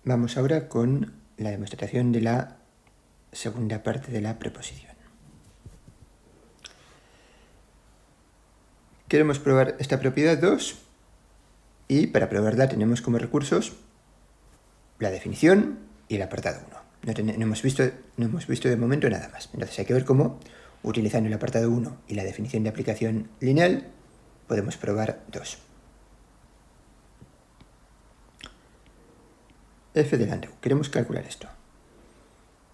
Vamos ahora con la demostración de la segunda parte de la proposición. Queremos probar esta propiedad 2 y para probarla tenemos como recursos la definición y el apartado 1. No hemos visto de momento nada más. Entonces hay que ver cómo, utilizando el apartado 1 y la definición de aplicación lineal, podemos probar 2. f de lambda. Queremos calcular esto.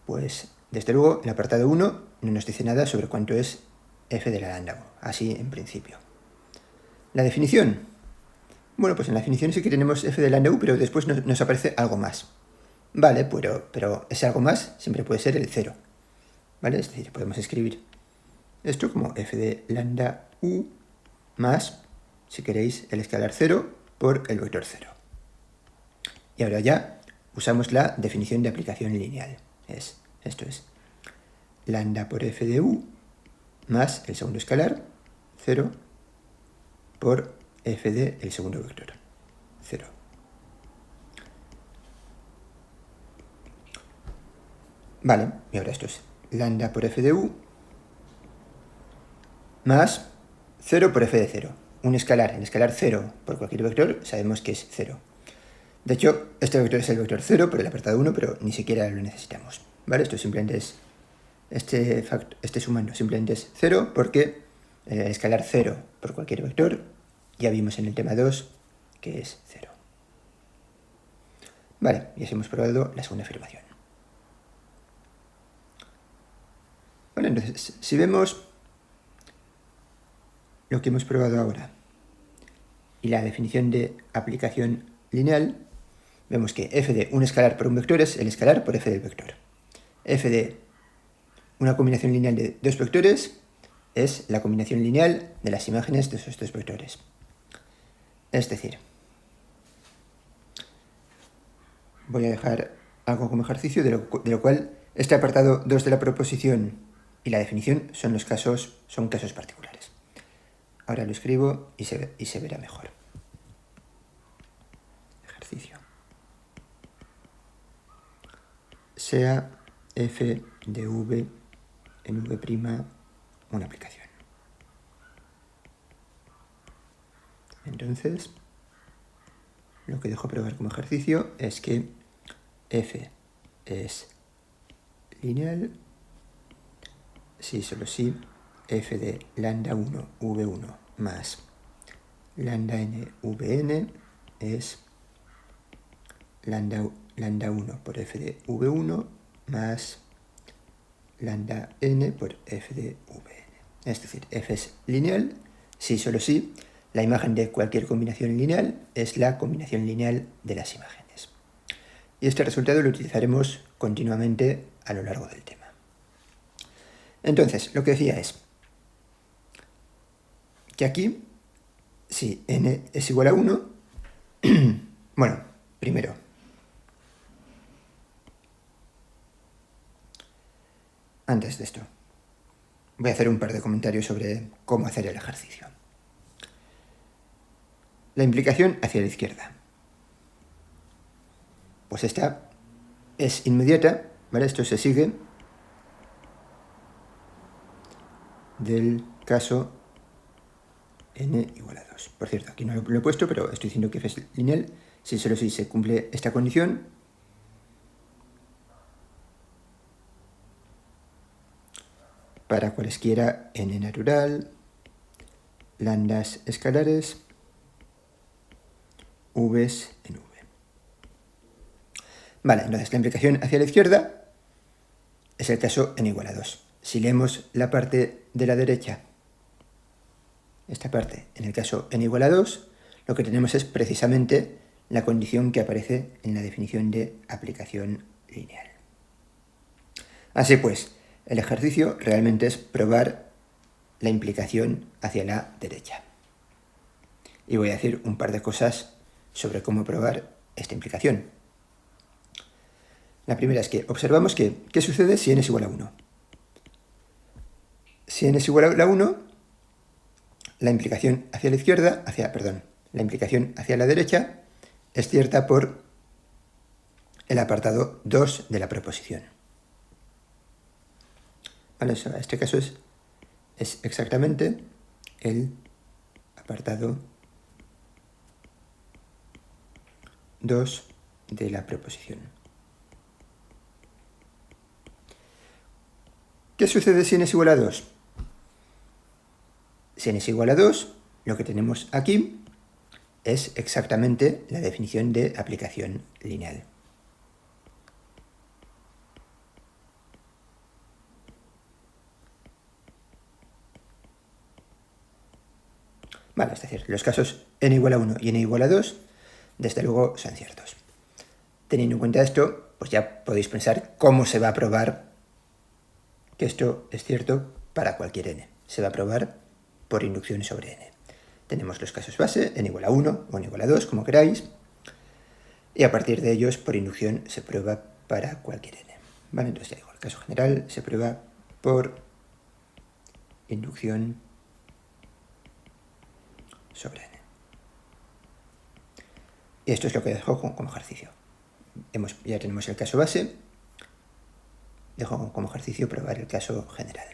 Pues, desde luego, el apartado 1 no nos dice nada sobre cuánto es f de la lambda, así en principio. La definición. Bueno, pues en la definición sí que tenemos f de lambda u, pero después nos aparece algo más. Vale, pero ese algo más siempre puede ser el 0. ¿Vale? Es decir, podemos escribir esto como f de lambda u más, si queréis, el escalar 0 por el vector 0. Y ahora ya usamos la definición de aplicación lineal. Esto es lambda por f de u más el segundo escalar, 0, por f de el segundo vector, 0. Vale, y ahora esto es lambda por f de u más 0 por f de 0. Un escalar, el escalar 0 por cualquier vector, sabemos que es 0. De hecho, este vector es el vector 0 por el apartado 1, pero ni siquiera lo necesitamos. ¿Vale? Esto simplemente es, este sumando simplemente es 0 porque el escalar 0 por cualquier vector, ya vimos en el tema 2 que es 0. Vale, y así hemos probado la segunda afirmación. Bueno, entonces, si vemos lo que hemos probado ahora y la definición de aplicación lineal, vemos que f de un escalar por un vector es el escalar por f del vector. F de una combinación lineal de dos vectores es la combinación lineal de las imágenes de esos dos vectores. Es decir, voy a dejar algo como ejercicio, de lo cual este apartado 2 de la proposición y la definición son casos particulares. Ahora lo escribo y se verá mejor. Ejercicio. Sea f de v en v' una aplicación. Entonces, lo que dejo probar como ejercicio es que f es lineal si solo si f de lambda 1 v1 más lambda n vn es lambda 1 por f de v1 más lambda n por f de vn. Es decir, f es lineal si solo si la imagen de cualquier combinación lineal es la combinación lineal de las imágenes. Y este resultado lo utilizaremos continuamente a lo largo del tema. Entonces, lo que decía es que aquí, si n es igual a 1, bueno, primero, antes de esto, voy a hacer un par de comentarios sobre cómo hacer el ejercicio. La implicación hacia la izquierda. Pues esta es inmediata, ¿vale? Esto se sigue del caso n igual a 2. Por cierto, aquí no lo he puesto, pero estoy diciendo que f es lineal si solo si se cumple esta condición. Para cualesquiera n natural, lambdas escalares, v's en v. Vale, entonces la implicación hacia la izquierda es el caso n igual a 2. Si leemos la parte de la derecha, esta parte, en el caso n igual a 2, lo que tenemos es precisamente la condición que aparece en la definición de aplicación lineal. Así pues, el ejercicio realmente es probar la implicación hacia la derecha. Y voy a decir un par de cosas sobre cómo probar esta implicación. La primera es que observamos que, ¿qué sucede si n es igual a 1? Si n es igual a 1, la implicación hacia la izquierda, la implicación hacia la derecha es cierta por el apartado 2 de la proposición. Vale, este caso es exactamente el apartado 2 de la proposición. ¿Qué sucede si n es igual a 2? Si n es igual a 2, lo que tenemos aquí es exactamente la definición de aplicación lineal. Vale, es decir, los casos n igual a 1 y n igual a 2, desde luego son ciertos. Teniendo en cuenta esto, pues ya podéis pensar cómo se va a probar que esto es cierto para cualquier n. Se va a probar por inducción sobre n. Tenemos los casos base, n igual a 1 o n igual a 2, como queráis, y a partir de ellos, por inducción, se prueba para cualquier n. Vale, entonces ya digo, el caso general se prueba por inducción sobre n. Y esto es lo que dejo como ejercicio. Ya tenemos el caso base, dejo como ejercicio probar el caso general.